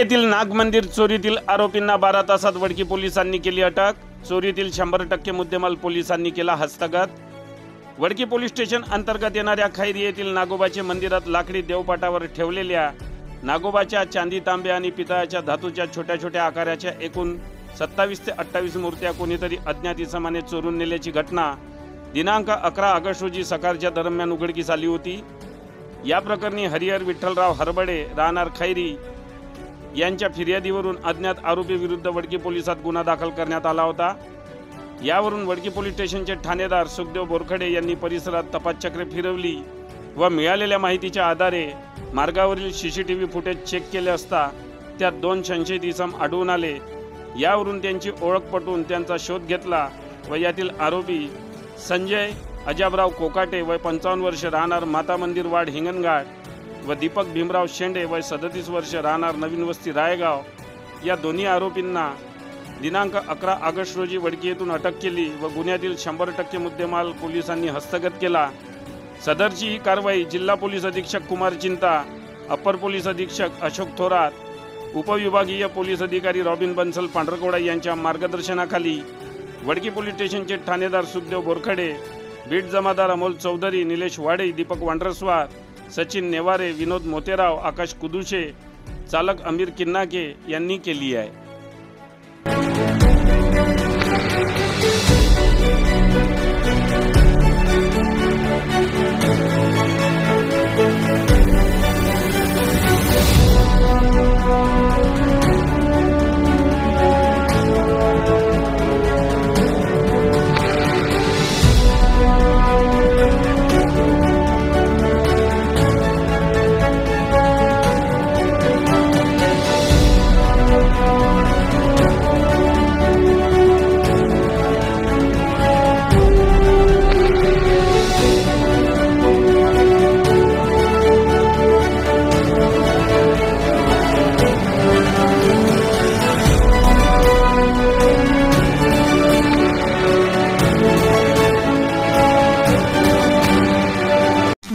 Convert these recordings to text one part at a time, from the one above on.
येथील नाग मंदिर चोरीतील आरोपींना 12 तासात वडकी पोलिसांनी केली अटक। चोरीतील 100% मुद्देमाल पोलिसांनी केला हस्तगत। वडकी पोलीस स्टेशन अंतर्गत येणाऱ्या खैरी येथील नागोबाचे मंदिरात लाकडी देवपाटावर ठेवलेल्या नागोबाच्या चांदी, तांबे आणि पितळाच्या धातूच्या छोट्या छोट्या आकाराच्या एकूण 27 ते 28 मूर्त्या कोणीतरी अज्ञात इसमाने चोरून नेल्याची घटना दिनांक 11 ऑगस्ट रोजी सकाळच्या दरम्यान उघडकीस आली होती। या प्रकरणी हरिहर विठ्ठलराव हरबडे राहणार खैरी यांच्या फिर्यादीवरून अज्ञात आरोपी विरुद्ध वडकी पोलिसात गुन्हा दाखल करण्यात आला होता। यावरून वडकी पोलीस स्टेशनचे ठाणेदार सुखदेव बोरखडे यांनी परिसरात तपासचक्रे फिरवली व मिळालेल्या माहितीच्या आधारे मार्गावरील सीसीटीव्ही फुटेज चेक केले असता त्यात 2 संशयित इसम आढळून आले। यावरून त्यांची ओळख पटवून त्यांचा शोध घेतला व यातील आरोपी संजय अजाबराव कोकाटे वय 55 वर्ष राहणार माता मंदिर वाड हिंगणघाट व दीपक भीमराव शेंडे वय 37 वर्ष राहणार नवीन वस्ती रायगाव या दोन्ही आरोपींना दिनांक 11 ऑगस्ट रोजी वडकी येथून अटक केली व गुन्ह्यातील 100% मुद्देमाल पोलिसांनी हस्तगत केला। सदरची ही कारवाई जिल्हा पोलीस अधीक्षक कुमार चिंता, अप्पर पोलीस अधीक्षक अशोक थोरात, उपविभागीय पोलीस अधिकारी रॉबिन बन्सल पांढरकवडा यांच्या मार्गदर्शनाखाली वडकी पोलीस स्टेशनचे ठाणेदार सुखदेव बोरखडे, बीट जमादार अमोल चौधरी, निलेश वाडे, दीपक वांड्रस्वार, सचिन नेवारे, विनोद मोतेराव, आकाश कुदुशे, चालक अमीर किन्नाके यांनी केली आहे।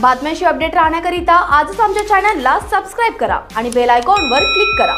बातम्यांशी अपडेट राहण्याकरिता आजच आमच्या चॅनलला सबस्क्राइब करा आणि बेल आयकॉनवर क्लिक करा।